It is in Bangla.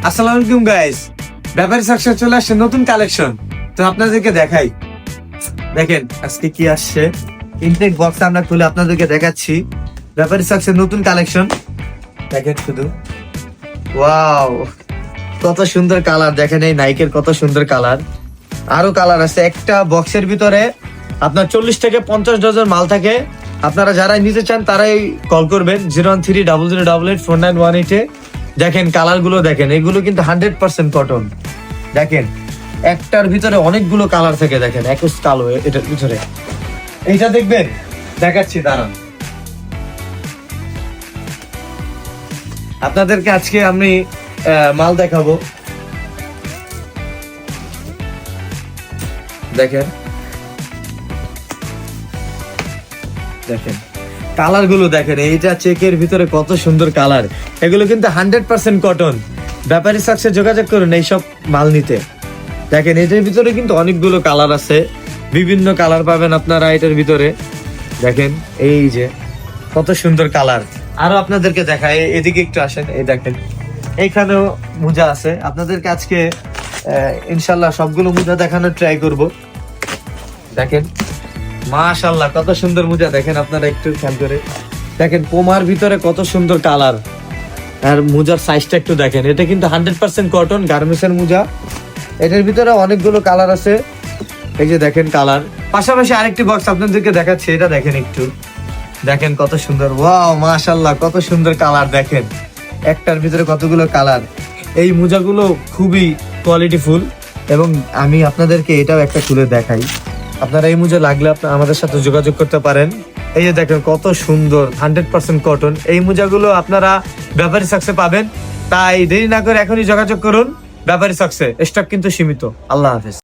আসসালামু আলাইকুম গাইস, ব্যাপারী সাকসেস চলে আসছে নতুন কালেকশন। তো আপনাদেরকে দেখাই, দেখেন আজকে কি আসছে। ইনটেক বক্স আমরা খুলে আপনাদেরকে দেখাচ্ছি ব্যাপারী সাকসেস নতুন কালেকশন। দেখেন শুধু, ওয়াও কত সুন্দর কালার, দেখেন এই নাইকের কত সুন্দর কালার। আরো কালার আছে। একটা বক্সের ভিতরে আপনার 40 থেকে 50 ডজন মাল থাকে। আপনারা যারা নিতে চান তারাই কল করবেন 01300884918-এ। দেখেন কালার গুলো, দেখেন এগুলো কিন্তু 100% কটন। দেখেন একটার ভিতরে অনেকগুলো কালার থাকে, দেখেন একুশ কালো এটার ভিতরে। এইটা দেখবেন, দেখাচ্ছি দাঁড়ান আপনাদেরকে। আজকে আমি মাল দেখাবো, দেখেন দেখেন কালার গুলো দেখেন। এইটা চেকের ভিতরে কত সুন্দর কালার। এগুলো কিন্তু 100% কটন। ব্যাপারী সাকসে যোগাযোগ করুন এইসব মাল নিতে। দেখেন এটার ভিতরে কিন্তু অনেকগুলো কালার আছে, বিভিন্ন কালার পাবেন আপনারা এটার ভিতরে। দেখেন এই যে কত সুন্দর কালার। আরো আপনাদেরকে দেখায়, এদিকে একটু আসেন। এই দেখেন এইখানেও মোজা আছে। আপনাদেরকে আজকে ইনশাল্লাহ সবগুলো মোজা দেখানোর ট্রাই করব। দেখেন মাশাআল্লাহ কত সুন্দর মোজা, দেখেন আপনারা একটু খেয়াল করে দেখেন। পোমার ভিতরে কত সুন্দর কালার। আর মোজার সাইজটা একটু দেখেন। এটা কিন্তু 100% কটন গার্মেন্টস এর মোজা। এটার ভিতরে অনেকগুলো কালার আছে। এই যে দেখেন কালার। পাশাপাশি আরেকটি বক্স আপনাদেরকে দেখাচ্ছি, এটা দেখেন একটু। দেখেন কত সুন্দর, ওয়াও মাশাআল্লাহ কত সুন্দর কালার। দেখেন একটার ভিতরে কতগুলো কালার। এই মোজাগুলো খুবই কোয়ালিটিফুল এবং আমি আপনাদেরকে এটাও একটা খুলে দেখাই। আপনারা এই মোজা লাগলে আমাদের সাথে যোগাযোগ করতে পারেন। এই যে দেখেন কত সুন্দর 100% কটন। এই মোজাগুলো আপনারা ব্যাপারী সাকসে পাবেন। তাই দেরি না করে এখনই যোগাযোগ করুন ব্যাপারী সাকসে। স্টক কিন্তু সীমিত। আল্লাহ হাফেজ।